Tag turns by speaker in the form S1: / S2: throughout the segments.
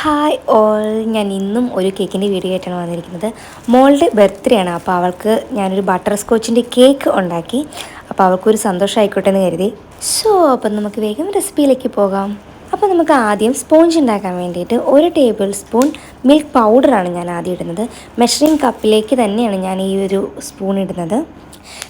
S1: Hi all, ഞാൻ ഇന്നും ഒരു കേക്കിൻ്റെ വീഡിയോ ആയിട്ടാണ് വന്നിരിക്കുന്നത്. മോളുടെ ബർത്ത്ഡേ ആണ്. അപ്പോൾ അവൾക്ക് ഞാനൊരു ബട്ടർ സ്കോച്ചിൻ്റെ കേക്ക് ഉണ്ടാക്കി. അപ്പോൾ അവൾക്കൊരു സന്തോഷമായിക്കോട്ടെ എന്ന് കരുതി. അപ്പം നമുക്ക് വേഗം റെസിപ്പിയിലേക്ക് പോകാം. അപ്പോൾ നമുക്ക് ആദ്യം സ്പോഞ്ച് ഉണ്ടാക്കാൻ വേണ്ടിയിട്ട് 1 ടേബിൾ സ്പൂൺ മിൽക്ക് പൗഡറാണ് ഞാൻ ആദ്യം ഇടുന്നത്. മെഷറിംഗ് കപ്പിലേക്ക് തന്നെയാണ് ഞാൻ ഈ ഒരു സ്പൂൺ ഇടുന്നത്.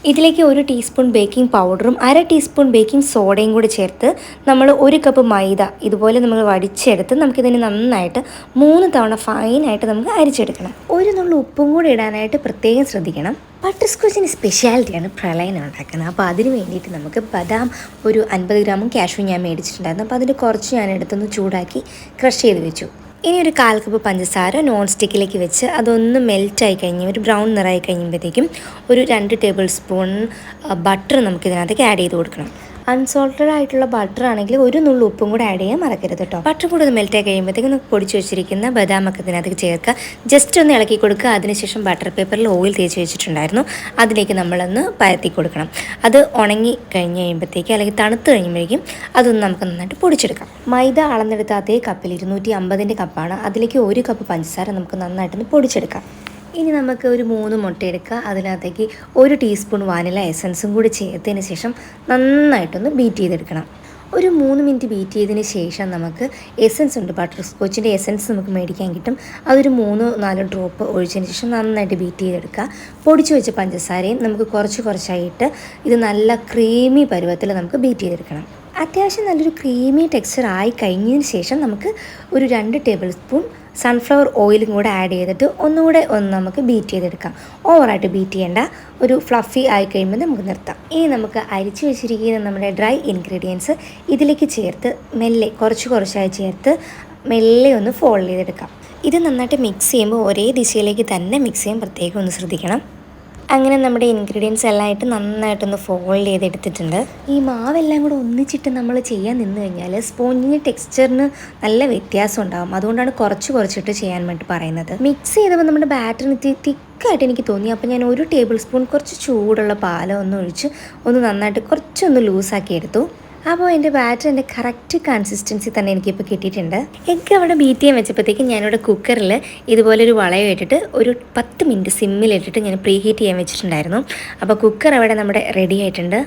S1: ഇതിലേക്ക് 1 ടീസ്പൂൺ ബേക്കിംഗ് പൗഡറും 1/2 ടീസ്പൂൺ ബേക്കിംഗ് സോഡയും കൂടി ചേർത്ത് നമ്മൾ 1 കപ്പ് മൈദ ഇതുപോലെ നമ്മൾ വടിച്ചെടുത്ത് നമുക്കിതിന് നന്നായിട്ട് 3 തവണ ഫൈനായിട്ട് നമുക്ക് അരിച്ചെടുക്കണം. ഒരു നുള്ളു ഉപ്പും കൂടി ഇടാനായിട്ട് പ്രത്യേകം ശ്രദ്ധിക്കണം. ബട്ടർസ്കോച്ചിൻ്റെ സ്പെഷ്യാലിറ്റിയാണ് പ്രളയനം ഉണ്ടാക്കുന്നത്. അപ്പോൾ അതിന് വേണ്ടിയിട്ട് നമുക്ക് ബദാം ഒരു 50 ഗ്രാമും കാഷ്യൂ ഞാൻ മേടിച്ചിട്ടുണ്ടായിരുന്നു. അപ്പോൾ അതിൻ്റെ കുറച്ച് ഞാൻ എടുത്തൊന്ന് ചൂടാക്കി ക്രഷ് ചെയ്ത് വെച്ചു. ഇനി ഒരു 1/4 കപ്പ് പഞ്ചസാര നോൺ സ്റ്റിക്കിലേക്ക് വെച്ച് അതൊന്ന് മെൽറ്റായി കഴിഞ്ഞ് ഒരു ബ്രൗൺ നിറമായി കഴിയുമ്പോഴത്തേക്കും ഒരു 2 ടേബിൾ സ്പൂൺ ബട്ടർ നമുക്കിതിനകത്തേക്ക് ആഡ് ചെയ്ത് കൊടുക്കണം. അൺസോൾട്ടഡ് ആയിട്ടുള്ള ബട്ടർ ആണെങ്കിൽ ഒരു നുള്ളു ഉപ്പും കൂടെ ആഡ് ചെയ്യാൻ മറക്കരുത് കേട്ടോ. ബട്ടർ കൂടെ ഒന്ന് മെൽറ്റായി കഴിയുമ്പോഴത്തേക്കും നമുക്ക് പൊടിച്ച് വെച്ചിരിക്കുന്ന ബദാമൊക്കെ ഇതിനകത്തേക്ക് ചേർക്കുക. ജസ്റ്റ് ഒന്ന് ഇളക്കി കൊടുക്കുക. അതിനുശേഷം ബട്ടർ പേപ്പറിൽ ഓയിൽ തേച്ച് വെച്ചിട്ടുണ്ടായിരുന്നു, അതിലേക്ക് നമ്മളൊന്ന് പരത്തി കൊടുക്കണം. അത് ഉണങ്ങി കഴിഞ്ഞ് കഴിയുമ്പോഴത്തേക്കും അല്ലെങ്കിൽ തണുത്ത് കഴിയുമ്പോഴേക്കും അതൊന്ന് നമുക്ക് നന്നായിട്ട് പൊടിച്ചെടുക്കാം. മൈദ അളന്നെടുത്ത അതേ കപ്പിൽ 250 കപ്പാണ്. അതിലേക്ക് 1 കപ്പ് പഞ്ചസാര നമുക്ക് നന്നായിട്ടൊന്ന് പൊടിച്ചെടുക്കാം. ഇനി നമുക്ക് ഒരു 3 മുട്ട എടുക്കുക. അതിനകത്തേക്ക് 1 ടീസ്പൂൺ വാനില എസൻസും കൂടി ചേർത്തതിന് ശേഷം നന്നായിട്ടൊന്ന് ബീറ്റ് ചെയ്തെടുക്കണം. ഒരു 3 മിനിറ്റ് ബീറ്റ് ചെയ്തതിന് ശേഷം നമുക്ക് എസൻസ് ഉണ്ട്, ബട്ടർ സ്കോച്ചിൻ്റെ എസൻസ് നമുക്ക് മേടിക്കാൻ കിട്ടും. അതൊരു 3-4 ഡ്രോപ്പ് ഒഴിച്ചതിന് ശേഷം നന്നായിട്ട് ബീറ്റ് ചെയ്തെടുക്കുക. പൊടിച്ചു വെച്ച പഞ്ചസാരയും നമുക്ക് കുറച്ചായിട്ട് ഇത് നല്ല ക്രീമി പരുവത്തിൽ നമുക്ക് ബീറ്റ് ചെയ്തെടുക്കണം. അത്യാവശ്യം നല്ലൊരു ക്രീമി ടെക്സ്ചർ ആയി കഴിഞ്ഞതിന് ശേഷം നമുക്ക് ഒരു 2 ടേബിൾ സ്പൂൺ സൺഫ്ലവർ ഓയിലും കൂടെ ആഡ് ചെയ്തിട്ട് ഒന്നുകൂടെ നമുക്ക് ബീറ്റ് ചെയ്തെടുക്കാം. ഓവറായിട്ട് ബീറ്റ് ചെയ്യേണ്ട, ഒരു ഫ്ലഫി ആയി കഴിയുമ്പോൾ നമുക്ക് നിർത്താം. ഇനി നമുക്ക് അരിച്ചു വെച്ചിരിക്കുന്ന നമ്മുടെ ഡ്രൈ ഇൻഗ്രീഡിയൻസ് ഇതിലേക്ക് ചേർത്ത് മെല്ലെ കുറച്ചായി ചേർത്ത് മെല്ലെ ഒന്ന് ഫോൾഡ് ചെയ്തെടുക്കാം. ഇത് നന്നായിട്ട് മിക്സ് ചെയ്യുമ്പോൾ ഒരേ ദിശയിലേക്ക് തന്നെ മിക്സ് ചെയ്യാൻ പ്രത്യേകം ഒന്ന് ശ്രദ്ധിക്കണം. അങ്ങനെ നമ്മുടെ ഇൻഗ്രീഡിയൻസ് എല്ലാം ആയിട്ട് നന്നായിട്ടൊന്ന് ഫോൾഡ് ചെയ്തെടുത്തിട്ടുണ്ട്. ഈ മാവെല്ലാം കൂടെ ഒന്നിച്ചിട്ട് നമ്മൾ ചെയ്യാൻ നിന്ന് കഴിഞ്ഞാൽ സ്പോഞ്ചിൻ്റെ ടെക്സ്ചറിന് നല്ല വ്യത്യാസം ഉണ്ടാകും. അതുകൊണ്ടാണ് കുറച്ചിട്ട് ചെയ്യാൻ വേണ്ടി പറയുന്നത്. മിക്സ് ചെയ്തപ്പോൾ നമ്മുടെ ബാറ്ററിന് തിക്കായിട്ട് എനിക്ക് തോന്നി. അപ്പോൾ ഞാൻ 1 ടേബിൾ സ്പൂൺ കുറച്ച് ചൂടുള്ള പാലം ഒന്ന് ഒഴിച്ച് ഒന്ന് നന്നായിട്ട് കുറച്ചൊന്ന് ലൂസാക്കി എടുത്തു. അപ്പോൾ എൻ്റെ ബാറ്ററിൻ്റെ കറക്റ്റ് കൺസിസ്റ്റൻസി തന്നെ എനിക്കിപ്പോൾ കിട്ടിയിട്ടുണ്ട്. എഗ്ഗ് അവിടെ ബീറ്റ് ചെയ്യാൻ വെച്ചപ്പോഴത്തേക്കും ഞാനിവിടെ കുക്കറിൽ ഇതുപോലൊരു വളയം ഇട്ടിട്ട് ഒരു 10 മിനിറ്റ് സിമ്മിലിട്ടിട്ട് ഞാൻ പ്രീ ഹീറ്റ് ചെയ്യാൻ വെച്ചിട്ടുണ്ടായിരുന്നു. അപ്പോൾ കുക്കർ അവിടെ നമ്മുടെ റെഡി ആയിട്ടുണ്ട്.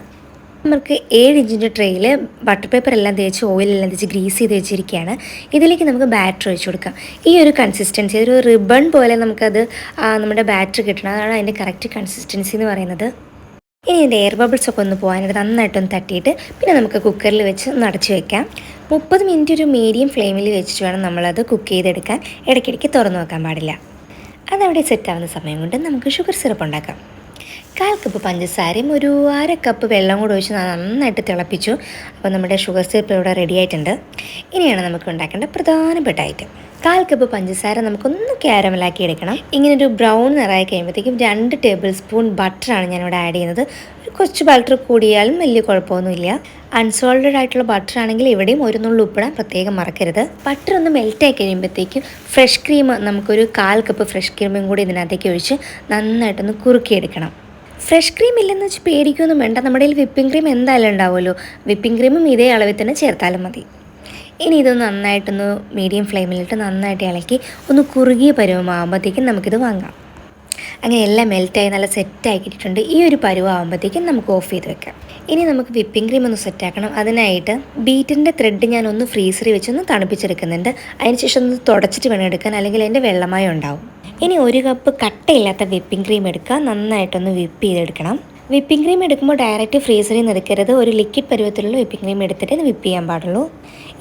S1: നമുക്ക് 7 ഇഞ്ചിൻ്റെ ട്രെയിൽ ബട്ടർ പേപ്പർ എല്ലാം തേച്ച് ഓയിലെല്ലാം തേച്ച് ഗ്രീസ് ചെയ്ത് വെച്ചിരിക്കുകയാണ്. ഇതിലേക്ക് നമുക്ക് ബാറ്റർ ഒഴിച്ചു കൊടുക്കാം. ഈ ഒരു കൺസിസ്റ്റൻസി, ഒരു റിബൺ പോലെ നമുക്കത് നമ്മുടെ ബാറ്റർ കിട്ടണം. അതാണ് അതിൻ്റെ കറക്റ്റ് കൺസിസ്റ്റൻസി എന്ന് പറയുന്നത്. ഇനി ഇതിൻ്റെ എയർ ബബിൾസൊക്കെ ഒന്ന് പോകാനായിട്ട് നന്നായിട്ടൊന്ന് തട്ടിയിട്ട് പിന്നെ നമുക്ക് കുക്കറിൽ വെച്ച് അടച്ച് വയ്ക്കാം. 30 മിനിറ്റ് ഒരു മീഡിയം ഫ്ലെയിമിൽ വെച്ചിട്ട് വേണം നമ്മളത് കുക്ക് ചെയ്തെടുക്കാൻ. ഇടയ്ക്കിടയ്ക്ക് തുറന്നു വെക്കാൻ പാടില്ല. അതവിടെ സെറ്റാവുന്ന സമയം കൊണ്ട് നമുക്ക് ഷുഗർ സിറപ്പ് ഉണ്ടാക്കാം. 1/4 കപ്പ് പഞ്ചസാരയും ഒരു 1/2 കപ്പ് വെള്ളം കൂടെ ഒഴിച്ച് നന്നായിട്ട് തിളപ്പിച്ചു. അപ്പോൾ നമ്മുടെ ഷുഗർ സിറപ്പ് ഇവിടെ റെഡി ആയിട്ടുണ്ട്. ഇനിയാണ് നമുക്ക് ഉണ്ടാക്കേണ്ട പ്രധാനപ്പെട്ട ഐറ്റം. 1/4 കപ്പ് പഞ്ചസാര നമുക്കൊന്ന് ക്യാരമലാക്കി എടുക്കണം. ഇങ്ങനെ ഒരു ബ്രൗൺ നിറമായി കഴിയുമ്പോഴത്തേക്കും 2 ടേബിൾ സ്പൂൺ ബട്ടറാണ് ഞാനിവിടെ ആഡ് ചെയ്യുന്നത്. കുറച്ച് ബട്ടർ കൂടിയാലും വലിയ കുഴപ്പമൊന്നുമില്ല. അൺസോൾട്ടഡ് ആയിട്ടുള്ള ബട്ടർ ആണെങ്കിൽ ഇവിടെയും 1 നുള്ളു ഉപ്പിടാൻ പ്രത്യേകം മറക്കരുത്. ബട്ടർ ഒന്ന് മെൽറ്റായി കഴിയുമ്പോഴത്തേക്കും ഫ്രഷ് ക്രീം നമുക്കൊരു 1/4 കപ്പ് ഫ്രഷ് ക്രീമും കൂടി ഇതിനകത്തേക്ക് ഒഴിച്ച് നന്നായിട്ടൊന്ന് കുറുക്കിയെടുക്കണം. ഫ്രഷ് ക്രീം ഇല്ലെന്ന് വെച്ച് പേടിക്കൊന്നും വേണ്ട. നമ്മുടെ കയ്യിൽ വിപ്പിംഗ് ക്രീം എന്തായാലും ഉണ്ടാവുമല്ലോ. വിപ്പിംഗ് ക്രീമും ഇതേ അളവിൽ തന്നെ ചേർത്താലും മതി. ഇനി ഇതൊന്ന് നന്നായിട്ടൊന്ന് മീഡിയം ഫ്ലെയിമിലിട്ട് നന്നായിട്ട് ഇളക്കി ഒന്ന് കുറുകിയ പരുവമാകുമ്പോഴത്തേക്കും നമുക്കിത് വാങ്ങാം. അങ്ങനെ എല്ലാം മെൽറ്റായി നല്ല സെറ്റാക്കിയിട്ടുണ്ട്. ഈ ഒരു പരുവമാകുമ്പോഴത്തേക്കും നമുക്ക് ഓഫ് ചെയ്ത് വെക്കാം. ഇനി നമുക്ക് വിപ്പിംഗ് ക്രീം ഒന്ന് സെറ്റാക്കണം. അതിനായിട്ട് ബീറ്റിൻ്റെ ത്രെഡ് ഞാനൊന്ന് ഫ്രീസറിൽ വെച്ചൊന്ന് തണുപ്പിച്ചെടുക്കുന്നുണ്ട്. അതിനുശേഷം ഒന്ന് തുടച്ചിട്ട് വേണം എടുക്കാൻ, അല്ലെങ്കിൽ അതിൻ്റെ വെള്ളമയം ഉണ്ടാവും. ഇനി 1 കപ്പ് കട്ടയില്ലാത്ത വിപ്പിംഗ് ക്രീം എടുക്കുക. നന്നായിട്ടൊന്ന് വിപ്പ് ചെയ്തെടുക്കണം. വിപ്പിംഗ് ക്രീം എടുക്കുമ്പോൾ ഡയറക്റ്റ് ഫ്രീസറിൽ നിന്ന് എടുക്കരുത്. ഒരു ലിക്വിഡ് പരുവത്തിലുള്ള വിപ്പിംഗ് ക്രീം എടുത്തിട്ട് വിപ്പ് ചെയ്യാൻ പാടുള്ളൂ.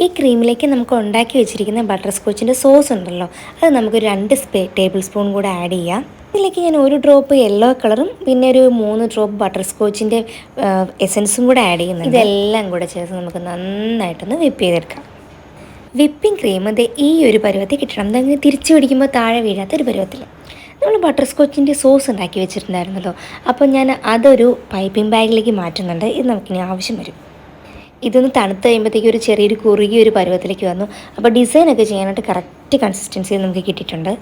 S1: ഈ ക്രീമിലേക്ക് നമുക്ക് ഉണ്ടാക്കി വെച്ചിരിക്കുന്ന ബട്ടർ സ്കോച്ചിൻ്റെ സോസ് ഉണ്ടല്ലോ, അത് നമുക്ക് 2 ടേബിൾ സ്പൂൺ കൂടെ ആഡ് ചെയ്യാം. ഇതിലേക്ക് ഞാൻ 1 ഡ്രോപ്പ് യെല്ലോ കളറും പിന്നെ ഒരു 3 ഡ്രോപ്പ് ബട്ടർ സ്കോച്ചിൻ്റെ എസൻസും കൂടെ ആഡ് ചെയ്യുന്നുണ്ട്. ഇതെല്ലാം കൂടെ ചേർത്ത് നമുക്ക് നന്നായിട്ടൊന്ന് വിപ്പ് ചെയ്തെടുക്കാം. വിപ്പിംഗ് ക്രീം ഈ ഒരു പരുവത്തിൽ കിട്ടണം. അതങ്ങനെ തിരിച്ചു പിടിക്കുമ്പോൾ താഴെ വീഴാത്തൊരു പരുവത്തിൽ. നമ്മൾ ബട്ടർ സ്കോച്ചിൻ്റെ സോസ് ഉണ്ടാക്കി വെച്ചിട്ടുണ്ടായിരുന്നല്ലോ, അപ്പോൾ ഞാൻ അതൊരു പൈപ്പിംഗ് ബാഗിലേക്ക് മാറ്റുന്നുണ്ട്. ഇത് നമുക്കിനി ആവശ്യം വരും. ഇതൊന്ന് തണുത്ത് കഴിയുമ്പോഴത്തേക്കും ഒരു ചെറിയൊരു കുറുകിയൊരു പരുവത്തിലേക്ക് വന്നു. അപ്പോൾ ഡിസൈനൊക്കെ ചെയ്യാനായിട്ട് കറക്റ്റ് കൺസിസ്റ്റൻസി നമുക്ക് കിട്ടിയിട്ടുണ്ട്.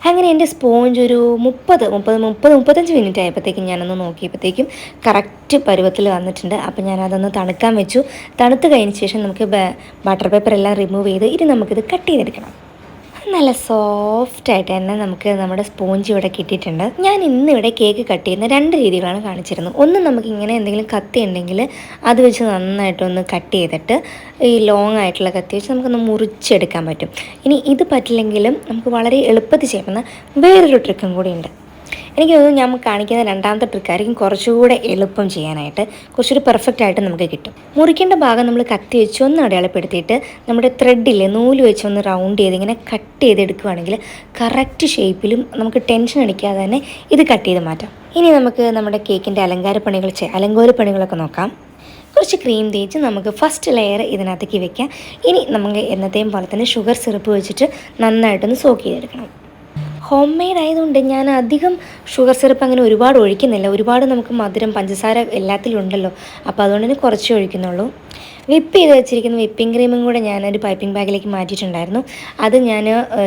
S1: അങ്ങനെ എൻ്റെ സ്പോഞ്ച് ഒരു 35 മിനിറ്റ് ആയപ്പോഴത്തേക്കും ഞാനൊന്ന് നോക്കിയപ്പോഴത്തേക്കും കറക്റ്റ് പരുവത്തിൽ വന്നിട്ടുണ്ട്. അപ്പോൾ ഞാനതൊന്ന് തണുക്കാൻ വെച്ചു. തണുത്ത് കഴിഞ്ഞ ശേഷം നമുക്ക് ബട്ടർ പേപ്പർ എല്ലാം റിമൂവ് ചെയ്ത് ഇനി നമുക്കിത് കട്ട് ചെയ്തെടുക്കണം. നല്ല സോഫ്റ്റായിട്ട് തന്നെ നമുക്ക് നമ്മുടെ സ്പോഞ്ച് ഇവിടെ കിട്ടിയിട്ടുണ്ട്. ഞാൻ ഇന്നിവിടെ കേക്ക് കട്ട് ചെയ്യുന്ന 2 രീതികളാണ് കാണിച്ചിരുന്നത്. ഒന്ന് നമുക്കിങ്ങനെ എന്തെങ്കിലും കത്തി ഉണ്ടെങ്കിൽ അത് വെച്ച് നന്നായിട്ടൊന്ന് കട്ട് ചെയ്തിട്ട് ഈ ലോങ് ആയിട്ടുള്ള കത്തി വെച്ച് നമുക്കൊന്ന് മുറിച്ചെടുക്കാൻ പറ്റും. ഇനി ഇത് പറ്റില്ലെങ്കിലും നമുക്ക് വളരെ എളുപ്പത്തിൽ ചെയ്യുന്ന വേറൊരു ട്രിക്കും കൂടിയുണ്ട്. എനിക്ക് തോന്നുന്നു ഞാൻ കാണിക്കുന്ന 2ാമത്തെ ട്രിക്കായിരിക്കും കുറച്ചുകൂടെ എളുപ്പം ചെയ്യാനായിട്ട്, കുറച്ചൊരു പെർഫെക്റ്റ് ആയിട്ട് നമുക്ക് കിട്ടും. മുറിക്കേണ്ട ഭാഗം നമ്മൾ കത്തി വെച്ച് ഒന്ന് അടയാളപ്പെടുത്തിയിട്ട് നമ്മുടെ ത്രെഡിൽ നൂല് വെച്ച് ഒന്ന് റൗണ്ട് ചെയ്ത് ഇങ്ങനെ കട്ട് ചെയ്തെടുക്കുകയാണെങ്കിൽ കറക്റ്റ് ഷേപ്പിലും നമുക്ക് ടെൻഷൻ അടിക്കാതെ തന്നെ ഇത് കട്ട് ചെയ്ത് മാറ്റാം. ഇനി നമുക്ക് നമ്മുടെ കേക്കിൻ്റെ അലങ്കോലപ്പണികളൊക്കെ നോക്കാം. കുറച്ച് ക്രീം തേച്ച് നമുക്ക് ഫസ്റ്റ് ലെയർ ഇതിനകത്തേക്ക് വെക്കാം. ഇനി നമുക്ക് എന്നത്തെയും പോലെ തന്നെ ഷുഗർ സിറപ്പ് വെച്ചിട്ട് നന്നായിട്ടൊന്ന് സോക്ക് ചെയ്തെടുക്കണം. ഹോം മെയ്ഡ് ആയതുകൊണ്ട് ഞാൻ അധികം ഷുഗർ സിറപ്പ് അങ്ങനെ ഒരുപാട് ഒഴിക്കുന്നില്ല. ഒരുപാട് നമുക്ക് മധുരം പഞ്ചസാര എല്ലാത്തിലും ഉണ്ടല്ലോ, അപ്പോൾ അതുകൊണ്ട് തന്നെ കുറച്ചേ ഒഴിക്കുന്നുള്ളൂ. വിപ്പ് ചെയ്ത് വെച്ചിരിക്കുന്ന വിപ്പിംഗ് ക്രീമും കൂടെ ഞാനൊരു പൈപ്പിംഗ് ബാഗിലേക്ക് മാറ്റിയിട്ടുണ്ടായിരുന്നു. അത് ഞാൻ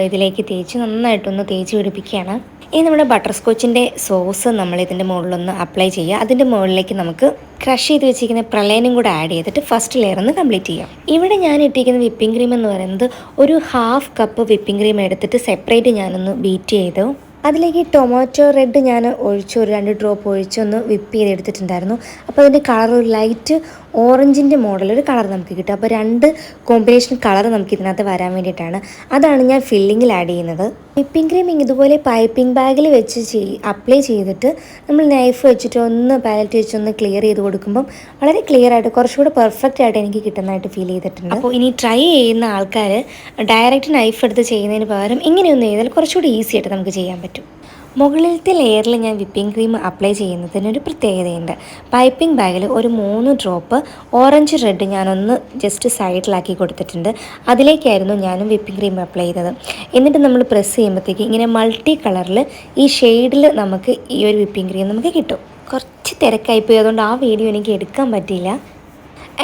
S1: ഇതിലേക്ക് നന്നായിട്ടൊന്ന് തേച്ച് പിടിപ്പിക്കുകയാണ്. ഇനി നമ്മുടെ ബട്ടർ സ്കോച്ചിൻ്റെ സോസ് നമ്മൾ ഇതിൻ്റെ മുകളിലൊന്ന് അപ്ലൈ ചെയ്യുക. അതിൻ്റെ മുകളിലേക്ക് നമുക്ക് ക്രഷ് ചെയ്ത് വെച്ചിരിക്കുന്ന പ്രളയനും കൂടെ ആഡ് ചെയ്തിട്ട് ഫസ്റ്റ് ലെയർ ഒന്ന് കംപ്ലീറ്റ് ചെയ്യാം. ഇവിടെ ഞാൻ ഇട്ടിരിക്കുന്ന വിപ്പിംഗ് ക്രീം എന്ന് പറയുന്നത് ഒരു 1/2 കപ്പ് വിപ്പിംഗ് ക്രീം എടുത്തിട്ട് സെപ്പറേറ്റ് ഞാനൊന്ന് ബീറ്റ് ചെയ്തു. അതിലേക്ക് ടൊമാറ്റോ റെഡ് ഞാൻ ഒഴിച്ച് ഒരു 2 ഡ്രോപ്പ് ഒഴിച്ചൊന്ന് വിപ്പ് ചെയ്തെടുത്തിട്ടുണ്ടായിരുന്നു. അപ്പോൾ അതിൻ്റെ കളർ ഒരു ലൈറ്റ് ഓറഞ്ചിൻ്റെ മോഡലൊരു കളർ നമുക്ക് കിട്ടും. അപ്പോൾ 2 കോമ്പിനേഷൻ കളർ നമുക്ക് ഇതിനകത്ത് വരാൻ വേണ്ടിയിട്ടാണ്. അതാണ് ഞാൻ ഫില്ലിങ്ങിൽ ആഡ് ചെയ്യുന്നത്. വിപ്പിംഗ് ക്രീം ഇതുപോലെ പൈപ്പിംഗ് ബാഗിൽ വെച്ച് അപ്ലൈ ചെയ്തിട്ട് നമ്മൾ നൈഫ് വെച്ചിട്ട് ഒന്ന് പാലറ്റ് വെച്ചൊന്ന് ക്ലിയർ ചെയ്ത് കൊടുക്കുമ്പം വളരെ ക്ലിയർ ആയിട്ട് കുറച്ചുകൂടെ പെർഫെക്റ്റ് ആയിട്ട് എനിക്ക് കിട്ടുന്നതായിട്ട് ഫീൽ ചെയ്തിട്ടുണ്ട്. അപ്പോൾ ഇനി ട്രൈ ചെയ്യുന്ന ആൾക്കാർ ഡയറക്റ്റ് നൈഫ് എടുത്ത് ചെയ്യുന്നതിന് പകരം ഇങ്ങനെയൊന്ന് ചെയ്താൽ കുറച്ചുകൂടി ഈസി ആയിട്ട് നമുക്ക് ചെയ്യാൻ പറ്റും. മുകളിലത്തെ ലെയറിൽ ഞാൻ വിപ്പിംഗ് ക്രീം അപ്ലൈ ചെയ്യുന്നതിനൊരു പ്രത്യേകതയുണ്ട്. പൈപ്പിംഗ് ബാഗിൽ ഒരു 3 ഡ്രോപ്പ് ഓറഞ്ച് റെഡ് ഞാനൊന്ന് ജസ്റ്റ് സൈഡിലാക്കി കൊടുത്തിട്ടുണ്ട്. അതിലേക്കായിരുന്നു ഞാനും വിപ്പിംഗ് ക്രീം അപ്ലൈ ചെയ്തത്. എന്നിട്ട് നമ്മൾ പ്രസ് ചെയ്യുമ്പോഴത്തേക്ക് ഇങ്ങനെ മൾട്ടി കളറിൽ ഈ ഷെയ്ഡിൽ നമുക്ക് ഈ ഒരു വിപ്പിംഗ് ക്രീം നമുക്ക് കിട്ടും. കുറച്ച് തിരക്കായിപ്പോയി, അതുകൊണ്ട് ആ വീഡിയോ എനിക്ക് എടുക്കാൻ പറ്റിയില്ല.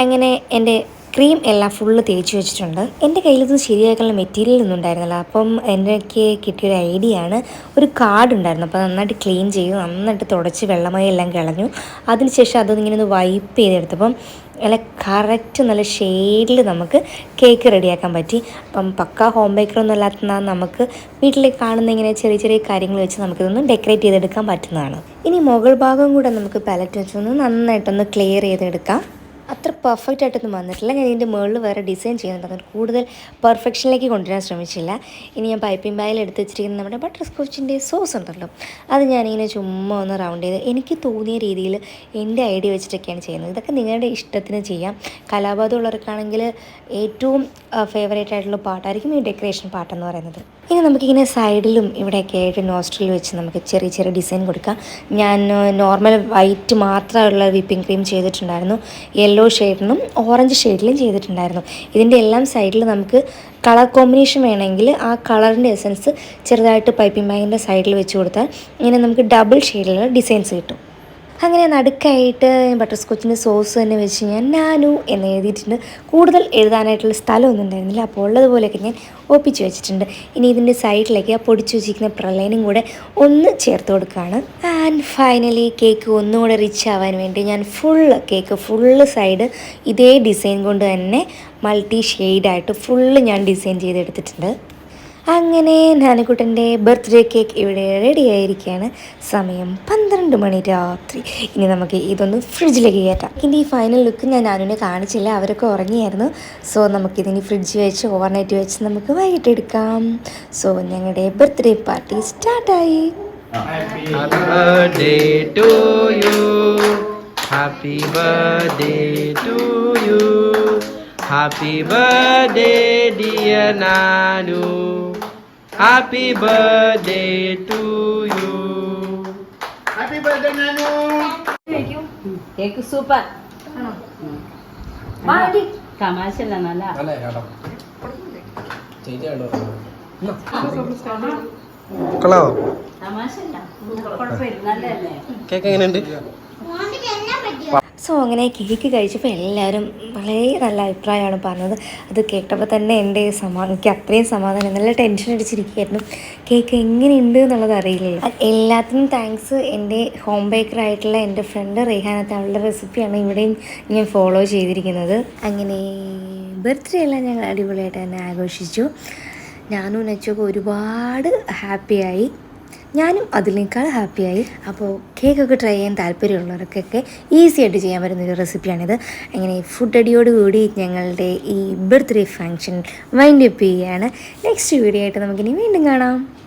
S1: അങ്ങനെ എൻ്റെ ക്രീം എല്ലാം ഫുള്ള് തേച്ച് വെച്ചിട്ടുണ്ട്. എൻ്റെ കയ്യിലൊന്നും ശരിയാക്കാനുള്ള മെറ്റീരിയൽ ഒന്നും ഉണ്ടായിരുന്നില്ല. അപ്പം എനിക്ക് കിട്ടിയൊരു ഐഡിയ ആണ്, ഒരു കാർഡ് ഉണ്ടായിരുന്നു. അപ്പോൾ നന്നായിട്ട് ക്ലീൻ ചെയ്തു, നന്നായിട്ട് തുടച്ച് വെള്ളമായി എല്ലാം കളഞ്ഞു. അതിനുശേഷം അതൊന്നിങ്ങനെ ഒന്ന് വൈപ്പ് ചെയ്തെടുത്തപ്പം നല്ല കറക്റ്റ് നല്ല ഷെയ്ഡിൽ നമുക്ക് കേക്ക് റെഡിയാക്കാൻ പറ്റി. അപ്പം പക്ക ഹോം ബേക്കറൊന്നും അല്ലാത്ത നമുക്ക് വീട്ടിലേക്ക് കാണുന്ന ഇങ്ങനെ ചെറിയ ചെറിയ കാര്യങ്ങൾ വെച്ച് നമുക്കിതൊന്ന് ഡെക്കറേറ്റ് ചെയ്തെടുക്കാൻ പറ്റുന്നതാണ്. ഇനി മുകൾ ഭാഗം കൂടെ നമുക്ക് പാലറ്റ് വെച്ചൊന്ന് നന്നായിട്ടൊന്ന് ക്ലിയർ ചെയ്തെടുക്കാം. അത്ര പെർഫെക്റ്റ് ആയിട്ടൊന്നും വന്നിട്ടില്ല. ഞാൻ ഇതിൻ്റെ മുകളിൽ വേറെ ഡിസൈൻ ചെയ്യുന്നുണ്ട്, അതുകൊണ്ട് കൂടുതൽ പെർഫെക്ഷനിലേക്ക് കൊണ്ടുവരാൻ ശ്രമിച്ചില്ല. ഇനി ഞാൻ പൈപ്പിംഗ് ബാഗിൽ എടുത്ത് വെച്ചിരിക്കുന്ന നമ്മുടെ ബട്ടർ സ്കോച്ചിൻ്റെ സോസ് ഉണ്ടല്ലോ, അത് ഞാനിങ്ങനെ ചുമ്മാ ഒന്ന് റൗണ്ട് ചെയ്ത് എനിക്ക് തോന്നിയ രീതിയിൽ എൻ്റെ ഐഡിയ വെച്ചിട്ടൊക്കെയാണ് ചെയ്യുന്നത്. ഇതൊക്കെ നിങ്ങളുടെ ഇഷ്ടത്തിന് ചെയ്യാം. കലാബോധം ഉള്ളവർക്കാണെങ്കിൽ ഏറ്റവും ഫേവറേറ്റ് ആയിട്ടുള്ള പാട്ടായിരിക്കും ഈ ഡെക്കറേഷൻ പാട്ടെന്ന് പറയുന്നത്. ഇനി നമുക്കിങ്ങനെ സൈഡിലും ഇവിടെയൊക്കെ ആയിട്ട് നോസ്ട്രിൽ വെച്ച് നമുക്ക് ചെറിയ ചെറിയ ഡിസൈൻ കൊടുക്കാം. ഞാൻ നോർമൽ വൈറ്റ് മാത്രമുള്ള വിപ്പിംഗ് ക്രീം ചെയ്തിട്ടുണ്ടായിരുന്നു. യെല്ലോ ഷെയ്ഡിനും ഓറഞ്ച് ഷെയ്ഡിലും ചെയ്തിട്ടുണ്ടായിരുന്നു. ഇതിൻ്റെ എല്ലാം സൈഡിൽ നമുക്ക് കളർ കോമ്പിനേഷൻ വേണമെങ്കിൽ ആ കളറിൻ്റെ എസൻസ് ചെറുതായിട്ട് പൈപ്പിംഗ് ബാഗിൻ്റെ സൈഡിൽ വെച്ച് കൊടുത്താൽ ഇങ്ങനെ നമുക്ക് ഡബിൾ ഷെയ്ഡിലുള്ള ഡിസൈൻസ് കിട്ടും. അങ്ങനെ നടുക്കായിട്ട് ബട്ടർ സ്കോച്ചിൻ്റെ സോസ് തന്നെ വെച്ച് ഞാൻ നാനു എന്ന് എഴുതിയിട്ടുണ്ട്. കൂടുതൽ എഴുതാനായിട്ടുള്ള സ്ഥലമൊന്നും ഉണ്ടായിരുന്നില്ല, അപ്പോൾ ഉള്ളതുപോലെയൊക്കെ ഞാൻ ഒപ്പിച്ച് വെച്ചിട്ടുണ്ട്. ഇനി ഇതിൻ്റെ സൈഡിലേക്ക് ആ പൊടിച്ച് വെച്ചിരിക്കുന്ന പ്രളയനും കൂടെ ഒന്ന് ചേർത്ത് കൊടുക്കുകയാണ്. ആൻഡ് ഫൈനലി കേക്ക് ഒന്നുകൂടെ റിച്ച് ആവാൻ വേണ്ടി ഞാൻ ഫുള്ള് സൈഡ് ഇതേ ഡിസൈൻ കൊണ്ട് തന്നെ മൾട്ടി ഷെയ്ഡായിട്ട് ഫുള്ള് ഞാൻ ഡിസൈൻ ചെയ്തെടുത്തിട്ടുണ്ട്. അങ്ങനെ നാനുകുട്ടൻ്റെ ബർത്ത്ഡേ കേക്ക് ഇവിടെ റെഡി ആയിരിക്കുകയാണ്. സമയം 12 മണി രാത്രി. ഇനി നമുക്ക് ഇതൊന്ന് ഫ്രിഡ്ജിലേക്ക് കയറ്റാം. ഇതിൻ്റെ ഈ ഫൈനൽ ലുക്ക് ഞാൻ നാനുവിനെ കാണിച്ചില്ല, അവരൊക്കെ ഉറങ്ങിയായിരുന്നു. സോ നമുക്കിതിന് ഫ്രിഡ്ജ് വെച്ച് ഓവർനൈറ്റ് വെച്ച് നമുക്ക് വൈകിട്ട് എടുക്കാം. സോ ഞങ്ങളുടെ ബർത്ത്ഡേ പാർട്ടി സ്റ്റാർട്ടായി.
S2: Happy birthday dear Nanu. Happy birthday to you.
S3: Happy birthday Nanu.
S4: Thank you. Cake super. Party. Kamashala nalla.
S2: Nalla yaada. Cheyidalo. Kalao.
S4: Kamashala. Kodapilla nallale.
S2: Cake എങ്ങനെയുണ്ട്?
S1: So അങ്ങനെ cake കഴിച്ചപ്പോൾ എല്ലാവരും വളരെ നല്ല അഭിപ്രായമാണ് പറഞ്ഞത്. അത് കേട്ടപ്പോൾ തന്നെ എനിക്ക് അത്രയും സമാധാനം, നല്ല ടെൻഷൻ അടിച്ചിരിക്കുകയായിരുന്നു. കേക്ക് എങ്ങനെയുണ്ട് എന്നുള്ളത് അറിയില്ല. എല്ലാത്തിനും താങ്ക്സ് എൻ്റെ ഹോം ബേക്കറായിട്ടുള്ള എൻ്റെ ഫ്രണ്ട് റെയ്ഹാനത്ത്, അവളുടെ റെസിപ്പിയാണ് ഇവിടെയും ഞാൻ ഫോളോ ചെയ്തിരിക്കുന്നത്. അങ്ങനെ ബർത്ത്ഡേ എല്ലാം ഞങ്ങൾ അടിപൊളിയായിട്ട് തന്നെ ആഘോഷിച്ചു. ഞാനും നച്ചൊക്കെ ഒരുപാട് ഹാപ്പിയായി. ഞാനും അതിനേക്കാൾ ഹാപ്പിയായി. അപ്പോൾ കേക്കൊക്കെ ട്രൈ ചെയ്യാൻ താല്പര്യമുള്ളവർക്കൊക്കെ ഈസി ആയിട്ട് ചെയ്യാൻ പറ്റുന്നൊരു റെസിപ്പിയാണിത്. അങ്ങനെ ഫുഡ് അടിയോടുകൂടി ഞങ്ങളുടെ ഈ ബർത്ത്ഡേ ഫങ്ഷൻ വൈൻഡ് അപ്പ് ചെയ്യുകയാണ്. നെക്സ്റ്റ് വീഡിയോ ആയിട്ട് നമുക്കിനി വീണ്ടും കാണാം.